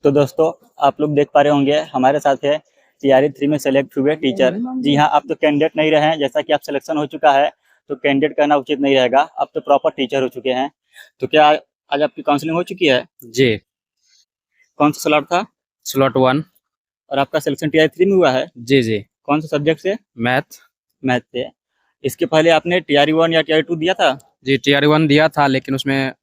तो दोस्तों आप लोग देख पा रहे होंगे हमारे साथ है टीआरई 3 में सेलेक्ट हुए टीचर। जी हाँ, आप तो कैंडिडेट नहीं रहे हैं, जैसा कि आप सिलेक्शन हो चुका है तो कैंडिडेट कहना उचित नहीं रहेगा, आप तो प्रॉपर टीचर हो चुके हैं। तो क्या आज आपकी काउंसलिंग हो चुकी है? जी। कौन सा स्लॉट था? स्लॉट 1। और आपका सिलेक्शन टीआरई 3 में हुआ है? जी जी। कौन से सब्जेक्ट से? मैथ। मैथ से। इसके पहले आपने टीआरई 1 या टीआरई 2 दिया था? जी टीआर 1 दिया था, लेकिन उसमें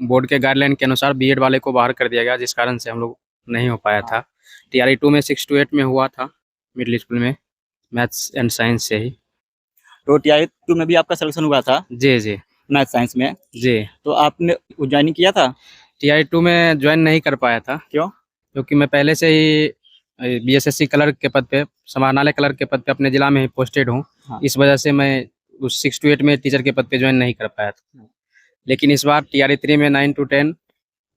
बोर्ड के गाइडलाइन के अनुसार बीएड वाले को बाहर कर दिया गया, जिस कारण से हम लोग नहीं हो पाया था। टीआरई 2 में 6 to 8 में हुआ था, मिडिल स्कूल में, मैथ्स एंड साइंस से ही। तो टीआरई 2 में भी आपका सिलेक्शन हुआ था? जी जी। मैथ साइंस में? जी। तो आपने ज्वाइनिंग किया था? टीआरई 2 में ज्वाइन नहीं कर पाया था। क्यों? क्योंकि मैं पहले से ही बीएसएससी कलर के पद पे, समाहरणालय कलर के पद पे अपने जिला में ही पोस्टेड हूँ। हाँ। इस वजह से मैं उस 6 to 8 में टीचर के पद पे ज्वाइन नहीं कर पाया था। लेकिन इस बार टीआरई 3 में 9 to 10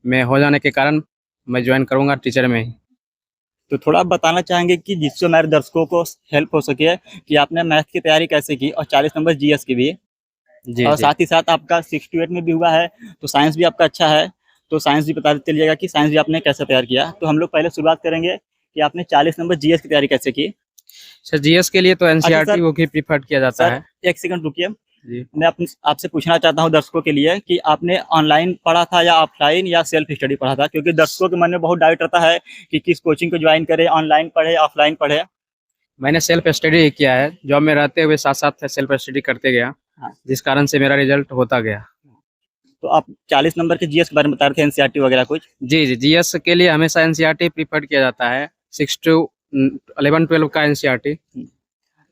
में हो जाने के कारण मैं ज्वाइन करूंगा टीचर में ही। तो थोड़ा आप बताना चाहेंगे कि जिससे हमारे दर्शकों को हेल्प हो सके कि आपने मैथ की तैयारी कैसे की, और 40 नंबर जीएस की भी, जी और जी। साथ ही साथ आपका 6 to 8 में भी हुआ है तो साइंस भी आपका अच्छा है, तो साइंस भी बता चलिएगा कि साइंस भी आपने कैसे तैयार किया। तो हम लोग पहले शुरुआत करेंगे कि आपने 40 नंबर जीएस की तैयारी कैसे की। सर जीएस के लिए तो अच्छा एनसीईआरटी सर, को ही प्रीफर किया जाता है। एक सेकंड रुकिए। जी। मैं आपसे पूछना चाहता हूँ दर्शकों के लिए कि आपने ऑनलाइन पढ़ा था या ऑफलाइन या सेल्फ स्टडी पढ़ा था, क्योंकि दर्शकों के मन में बहुत डाउट रहता है कि किस कोचिंग को ज्वाइन करें, ऑनलाइन पढ़े ऑफलाइन पढ़े। मैंने सेल्फ स्टडी किया है, जॉब में रहते हुए साथ साथ सेल्फ स्टडी करते गया। हाँ। जिस कारण से मेरा रिजल्ट होता गया। तो आप 40 नंबर के जीएस के बारे में बता रहे थे, एनसीईआरटी वगैरह कुछ। जी जी। जीएस के लिए हमेशा एनसीईआरटी प्रीफर किया जाता है, 6 to 11 12 का एनसीईआरटी।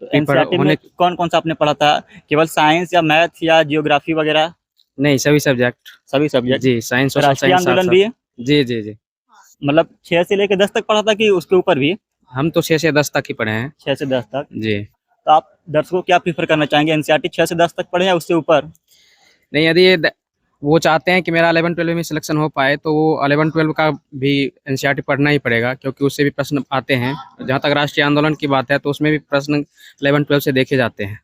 तो एनसीईआरटी में कौन कौन सा आपने पढ़ा था? केवल साइंस या मैथ या जियोग्राफी वगैरह? नहीं, सभी सब्जेक्ट। सभी सब्जेक्ट। जी, साइंस सोशल राष्ट्रीय साइंस आंदोलन भी है? जी जी जी। मतलब 6 से लेकर 10 तक पढ़ा था कि उसके ऊपर भी? हम तो 6 से 10 तक ही पढ़े हैं। 6 से 10 तक। जी। तो आप दर्शकों को क्या प्रीफर करना चाहेंगे, एनसीईआरटी 6 से 10 तक पढ़े या उससे ऊपर? नहीं, यदि वो चाहते हैं कि मेरा 11 12 में सिलेक्शन हो पाए तो वो 11 12 का भी एनसीईआरटी पढ़ना ही पड़ेगा, क्योंकि उससे भी प्रश्न आते हैं। जहाँ तक राष्ट्रीय आंदोलन की बात है तो उसमें भी प्रश्न 11 12 से देखे जाते हैं,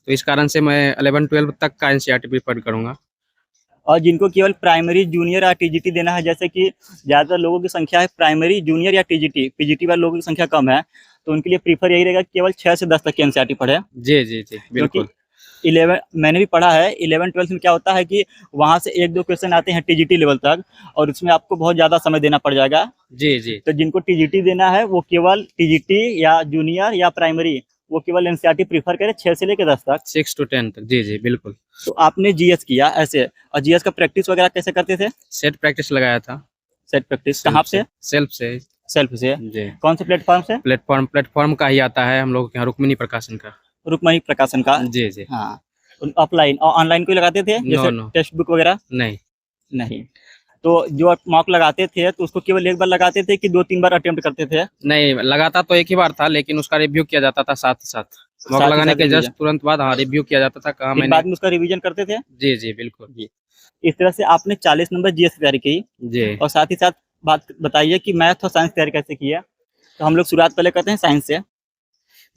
तो इस कारण से मैं 11 12 तक का एनसीईआरटी प्रीफर करूँगा। और जिनको केवल प्राइमरी जूनियर या टीजीटी देना है, जैसे कि ज़्यादातर लोगों की संख्या है प्राइमरी जूनियर या टीजीटी, पीजीटी वाले लोगों की संख्या कम है, तो उनके लिए प्रीफर यही रहेगा कि केवल 6 से 10 तक की एनसीईआरटी पढ़े। जी जी जी बिल्कुल। 11 मैंने भी पढ़ा है, 11-12 में क्या होता है कि वहाँ से 1-2 क्वेश्चन आते हैं टीजीटी लेवल तक, और उसमें आपको बहुत ज़्यादा समय देना पड़ जाएगा। जी जी। तो जिनको टीजीटी देना है वो केवल टीजीटी या जूनियर या प्राइमरी, वो केवल एनसीईआरटी प्रीफर करें 6 से लेकर 10 तक। 6 to 10 तक। जी जी बिल्कुल। तो आपने जीएस किया ऐसे, और जीएस का प्रैक्टिस वगैरह कैसे करते थे? सेट प्रैक्टिस लगाया था। सेट प्रैक्टिस कहाँ से? सेल्फ से। सेल्फ से। जी। कौन से प्लेटफॉर्म से? प्लेटफॉर्म का ही आता है हम लोग के यहाँ, रुक्मिणी प्रकाशन का। रुक्मणी प्रकाशन का। जी जी। हाँ। ऑफलाइन और ऑनलाइन को लगाते थे जैसे नो। टेक्स्ट बुक वगैरह? नहीं। नहीं। तो जो आप मॉक लगाते थे तो उसको केवल एक बार लगाते थे कि 2-3 बार अटेम्प्ट करते थे? नहीं, लगाता तो एक ही बार था, लेकिन उसका रिव्यू किया जाता था साथ ही साथ। मॉक लगाने के जस्ट तुरंत बाद हाँ रिव्यू किया जाता था, कहाँ मैंने बाद में उसका रिवीजन करते थे? जी जी बिल्कुल। जी। इस तरह से आपने 40 नंबर जीएस की तैयारी की। जी। और साथ ही साथ बात बताइए कि मैथ और साइंस की तैयारी कैसे की है। तो हम लोग शुरुआत पहले करते हैं साइंस से।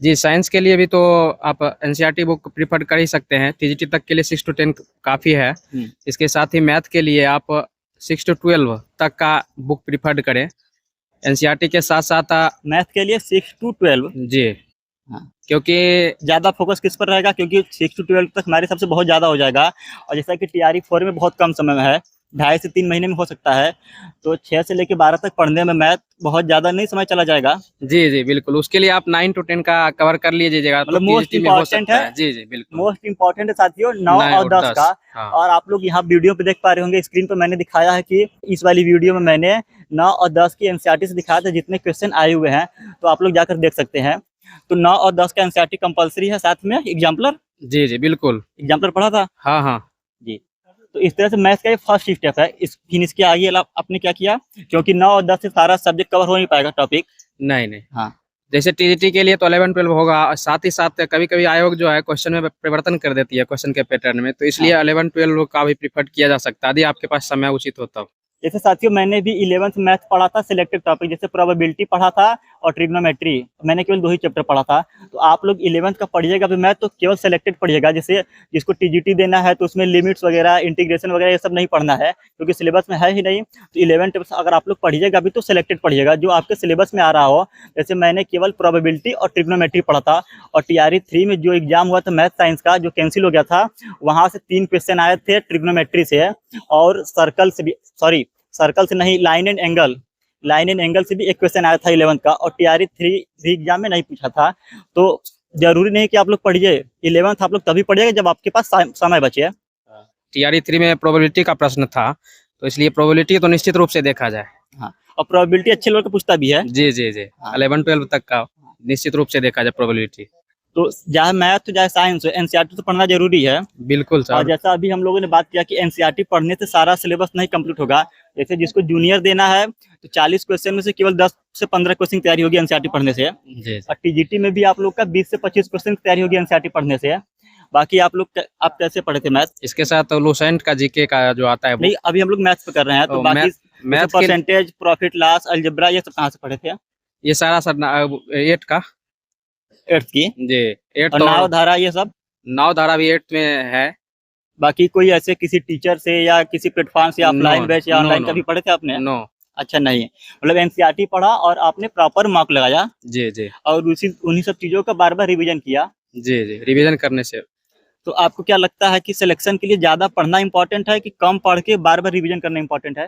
जी, साइंस के लिए भी तो आप एनसीईआरटी बुक प्रीफर कर ही सकते हैं। टीजीटी तक के लिए 6 to 10 काफ़ी है। इसके साथ ही मैथ के लिए आप 6 to 12 तक का बुक प्रीफर करें। एनसीईआरटी के साथ साथ मैथ के लिए 6 to 12? जी। हाँ। क्योंकि ज़्यादा फोकस किस पर रहेगा, क्योंकि 6 to 12 तक हमारे हिसाब से बहुत ज़्यादा हो जाएगा, और जैसा कि टीआरई 4 में बहुत कम समय में है, 2.5 से 3 महीने में हो सकता है, तो 6 से लेकर 12 तक पढ़ने में मैथ बहुत ज़्यादा नहीं समय चला जाएगा। जी जी बिल्कुल। उसके लिए आप 9 to 10 का कवर कर लीजिएगा, मतलब तो मोस्ट इम्पोर्टेंट है। जी जी बिल्कुल। मोस्ट इम्पोर्टेंट है साथियों 9 और 10 का। हाँ। और आप लोग यहाँ वीडियो पे देख पा रहे होंगे, स्क्रीन पर मैंने दिखाया है कि इस वाली वीडियो में मैंने 9 और 10 की एनसीईआरटी से दिखाया था जितने क्वेश्चन आए हुए हैं, तो आप लोग जाकर देख सकते हैं। तो 9 और 10 का एनसीईआरटी कंपलसरी है, साथ में एग्जाम्पलर। जी जी बिल्कुल। एग्जाम्पलर पढ़ा था? हाँ हाँ जी। तो इस तरह से मैथ्स का ये फर्स्ट स्टेप है। फिर इसके आगे आपने क्या किया, क्योंकि 9 और 10 से सारा सब्जेक्ट कवर हो नहीं पाएगा टॉपिक। नहीं। हाँ। जैसे टीजीटी के लिए तो 11 12 होगा, और साथ ही साथ कभी कभी आयोग जो है क्वेश्चन में परिवर्तन कर देती है क्वेश्चन के पैटर्न में, तो इसलिए 11 12 का भी प्रीफर किया जा सकता है यदि आपके पास समय उचित हो तब। जैसे साथियों मैंने भी 11th मैथ पढ़ा था सिलेक्टेड टॉपिक, जैसे प्रोबेबिलिटी पढ़ा था और ट्रिग्नोमेट्री, मैंने केवल 2 ही चैप्टर पढ़ा था। तो आप लोग 11th का पढ़िएगा भी, मैं तो केवल सेलेक्टेड पढ़िएगा। जैसे जिसको टीजीटी देना है तो उसमें लिमिट्स वगैरह, इंटीग्रेशन वगैरह ये सब नहीं पढ़ना है, क्योंकि सिलेबस में है ही नहीं। तो 11th अगर आप लोग पढ़िएगा भी तो सेलेक्टेड पढ़िएगा, जो आपके सिलेबस में आ रहा हो। जैसे मैंने केवल प्रोबेबिलिटी और ट्रिग्नोमेट्री पढ़ा था, और TRE 3 में जो एग्जाम हुआ था मैथ साइंस का, जो कैंसिल हो गया था, वहाँ से 3 क्वेश्चन आए थे ट्रिग्नोमेट्री से, और सर्कल से भी, सॉरी सर्कल से नहीं, लाइन एंड एंगल से भी एक क्वेश्चन आया था 11th का, और TRE 3 एग्जाम में नहीं पूछा था। तो जरूरी नहीं कि आप लोग पढ़िए 11th, आप लोग तभी पढ़िएगा जब आपके पास समय बचे। TRE 3 में प्रोबेबिलिटी का प्रश्न था, तो इसलिए प्रोबेबिलिटी तो निश्चित रूप से देखा जाए। हाँ, और प्रोबेबिलिटी अच्छे लोगों को पूछता भी है। जी जी जी, 11-12 तक का निश्चित रूप से देखा जाए प्रोबेबिलिटी। तो चाहे मैथ तो चाहे साइंस, एनसीईआरटी तो पढ़ना जरूरी है। बिल्कुल और सर। जैसा अभी हम लोगों ने बात किया कि एनसीईआरटी पढ़ने से सारा सिलेबस नहीं कंप्लीट होगा। जैसे जिसको जूनियर देना है तो 40 क्वेश्चन में से केवल 10 से 15 क्वेश्चन की तैयारी होगी एनसीईआरटी पढ़ने से। जी और टीजीटी में भी आप लोग का 20 से 25 क्वेश्चन की तैयारी होगी एनसीईआरटी पढ़ने से। बाकी आप लोग आप कैसे पढ़े थे मैथ? इसके साथ लूसेंट का जीके का जो आता है नहीं, अभी हम लोग मैथ्स पे कर रहे हैं, तो बाकी मैथ के परसेंटेज, प्रॉफिट लॉस, अलजेब्रा, ये सब कहाँ से पढ़े थे? ये सारा सर 8 का, 8th की, जी 8 और तो नाव धारा ये सब। नाव धारा भी 8 में है। बाकी कोई ऐसे किसी टीचर से या किसी प्लेटफॉर्म से ऑफलाइन बैच या ऑनलाइन कभी पढ़े थे आपने? नो। अच्छा, नहीं, मतलब एनसीईआरटी पढ़ा और आपने प्रॉपर मार्क लगाया, जी जी और उन्हीं सब चीजों का बार बार रिवीजन किया। जी जी, रिवीजन करने से। तो आपको क्या लगता है कि सिलेक्शन के लिए ज्यादा पढ़ना इंपॉर्टेंट है कि कम पढ़ के बार बार रिवीजन करना इंपॉर्टेंट है?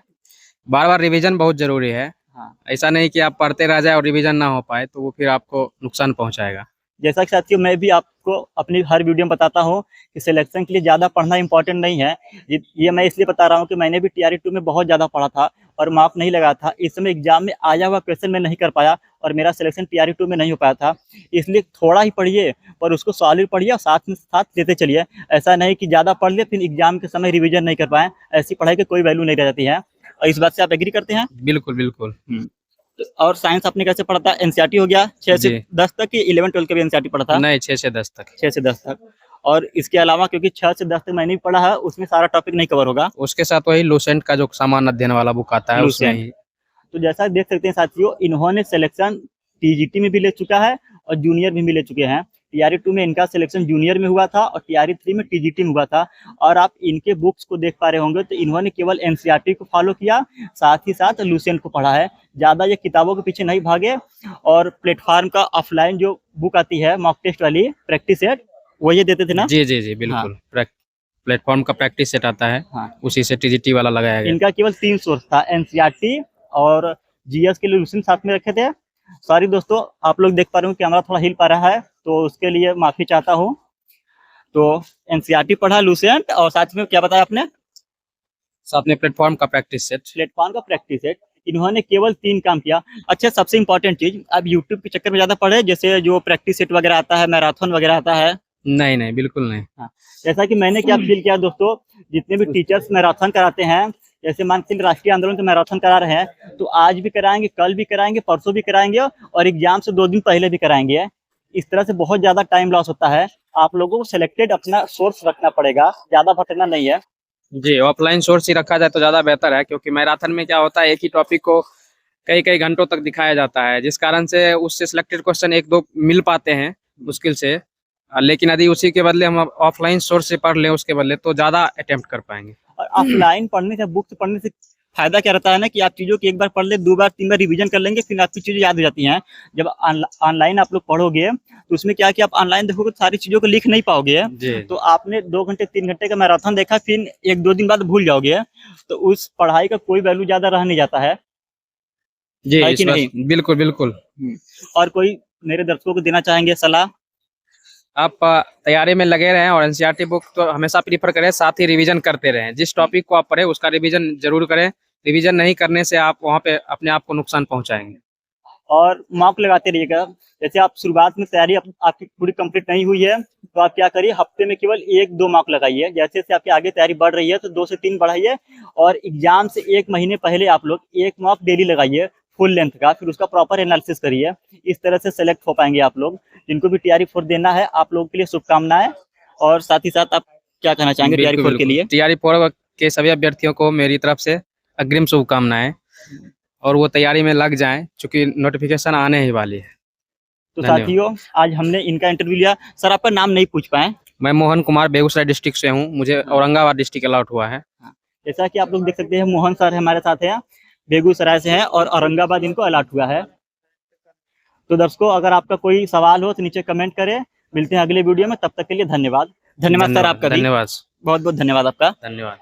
बार बार रिवीजन बहुत जरूरी है। हाँ, ऐसा नहीं कि आप पढ़ते रह जाए और रिवीजन ना हो पाए, तो वो फिर आपको नुकसान पहुंचाएगा। जैसा कि साथियों मैं भी आपको अपनी हर वीडियो में बताता हूँ कि सिलेक्शन के लिए ज़्यादा पढ़ना इंपॉर्टेंट नहीं है। ये मैं इसलिए बता रहा हूँ कि मैंने भी TRE 2 में बहुत ज़्यादा पढ़ा था और मार्क नहीं लगा था। इस समय एग्जाम में आया हुआ क्वेश्चन मैं नहीं कर पाया और मेरा सिलेक्शन TRE 2 में नहीं हो पाया था। इसलिए थोड़ा ही पढ़िए, पर उसको सॉलिड पढ़िए और साथ में साथ देते चलिए। ऐसा नहीं कि ज़्यादा पढ़ लिए फिर एग्जाम के समय रिविजन नहीं कर पाए, ऐसी पढ़ाई की कोई वैल्यू नहीं रह जाती है। और इस बात से आप एग्री करते हैं? बिल्कुल बिल्कुल। और साइंस आपने कैसे पढ़ा था? एनसीईआरटी हो गया 6 से जी। 10 तक, कि 11-12 का भी एनसीईआरटी पढ़ा था? नहीं, 6 से 10 तक। 6 से 10 तक। और इसके अलावा क्योंकि 6 से 10 तक मैंने भी पढ़ा है, उसमें सारा टॉपिक नहीं कवर होगा। उसके साथ वही लूसेंट का जो सामान्य अध्ययन वाला बुक आता है उसमें ही। तो जैसा देख सकते हैं साथियों, इन्होंने सिलेक्शन टीजीटी में भी ले चुका है और जूनियर में भी ले चुके हैं। TRE 2 में इनका सिलेक्शन जूनियर में हुआ था और TRE 3 में टीजीटी में हुआ था। और आप इनके बुक्स को देख पा रहे होंगे तो इन्होंने केवल एनसीईआरटी को फॉलो किया, साथ ही साथ लूसेंट को पढ़ा है। ज़्यादा ये किताबों के पीछे नहीं भागे, और प्लेटफॉर्म का ऑफलाइन जो बुक आती है मॉक टेस्ट वाली प्रैक्टिस सेट, वो ये देते थे ना? जी जी जी बिल्कुल। प्लेटफॉर्म का प्रैक्टिस सेट आता है, हाँ, उसी से टीजीटी वाला लगाया गया। इनका केवल 3 सोर्स था, एनसीईआरटी और जीएस के लिए लूसेंट साथ में रखे थे। सॉरी दोस्तों, आप लोग देख पा रहे हो कैमरा थोड़ा हिल पा रहा है, तो उसके लिए माफी चाहता हूँ। तो एनसीईआरटी पढ़ा, लूसेंट, और साथ में क्या बताया आपने? साथ में प्लेटफॉर्म का प्रैक्टिस सेट। प्लेटफॉर्म का प्रैक्टिस सेट। इन्होंने केवल 3 काम किया। अच्छा, सबसे इंपॉर्टेंट चीज, अब यूट्यूब के चक्कर में ज्यादा पढ़े, जैसे जो प्रैक्टिस सेट वगैरह आता है, मैराथन वगैरह आता है? नहीं नहीं, बिल्कुल नहीं। हाँ, जैसा कि मैंने क्या फील किया दोस्तों, जितने भी टीचर्स मैराथन कराते हैं, जैसे मान के राष्ट्रीय आंदोलन के मैराथन करा रहे हैं, तो आज भी कराएंगे, कल भी कराएंगे, परसों भी कराएंगे, और एग्जाम से 2 दिन पहले भी कराएंगे। इस तरह से बहुत ज्यादा टाइम लॉस होता है। आप लोगों को सिलेक्टेड अपना सोर्स रखना पड़ेगा, ज्यादा भटकना नहीं है। जी, ऑफलाइन सोर्स ही रखा जाए तो ज्यादा बेहतर है, क्योंकि मैराथन में क्या होता है, एक ही टॉपिक को कई कई घंटों तक दिखाया जाता है, जिस कारण से उससे सिलेक्टेड क्वेश्चन 1-2 मिल पाते हैं मुश्किल से। लेकिन यदि उसी के बदले हम ऑफलाइन सोर्स से पढ़ लें उसके बदले, तो ज्यादा अटेम्प्ट कर पाएंगे। और ऑफलाइन पढ़ने से, बुक से पढ़ने से फायदा क्या रहता है ना, कि आप चीजों की एक बार पढ़ ले, 2 बार 3 बार रिवीजन कर लेंगे, फिर आपकी चीजें याद हो जाती हैं। जब ऑनलाइन आप लोग पढ़ोगे तो उसमें क्या कि आप ऑनलाइन देखोगे तो सारी चीजों को लिख नहीं पाओगे। तो आपने 2 घंटे 3 घंटे का मैराथन देखा, फिर 1-2 दिन बाद भूल जाओगे, तो उस पढ़ाई का कोई वैल्यू ज्यादा रह नहीं जाता है। जी, है कि नहीं? बिल्कुल बिल्कुल। और कोई मेरे दर्शकों को देना चाहेंगे सलाह? आप तैयारी में लगे रहें और एनसीईआरटी बुक तो हमेशा प्रीफर करें, साथ ही रिवीजन करते रहें। जिस टॉपिक को आप पढ़े उसका रिवीजन जरूर करें। रिवीजन नहीं करने से आप वहाँ पे अपने आप को नुकसान पहुंचाएंगे। और मॉक लगाते रहिएगा। जैसे आप शुरुआत में तैयारी आपकी पूरी कंप्लीट नहीं हुई है, तो आप क्या करिए, हफ्ते में केवल 1-2 मॉक लगाइए। जैसे जैसे आपकी आगे तैयारी बढ़ रही है तो 2 से 3 बढ़ाइए, और एग्जाम से 1 महीने पहले आप लोग 1 मॉक डेली लगाइए फुल लेंथ का, फिर उसका प्रॉपर एनालिसिस करिए। इस तरह से सेलेक्ट हो पाएंगे आप लोग। जिनको भी TRE 4 देना है, आप लोगों के लिए शुभकामनाएं। और साथ ही साथ आप क्या कहना चाहेंगे TRE 4 के लिए? TRE 4 के सभी अभ्यर्थियों को मेरी तरफ से अग्रिम शुभकामनाएं। और वो तैयारी में लग जाएं, क्योंकि नोटिफिकेशन आने ही वाली है। तो धन्यवाद। साथियों, आज हमने इनका इंटरव्यू लिया। सर, आपका नाम नहीं पूछ पाए। मैं मोहन कुमार बेगूसराय डिस्ट्रिक्ट से हूँ, मुझे औरंगाबाद डिस्ट्रिक्ट अलॉट हुआ है। जैसा कि आप लोग देख सकते हैं, मोहन सर हमारे साथ हैं, बेगूसराय से हैं और औरंगाबाद इनको अलॉट हुआ है। तो दर्शकों, अगर आपका कोई सवाल हो तो नीचे कमेंट करें। मिलते हैं अगले वीडियो में, तब तक के लिए धन्यवाद। धन्यवाद सर आपका भी। धन्यवाद। बहुत बहुत धन्यवाद आपका। धन्यवाद।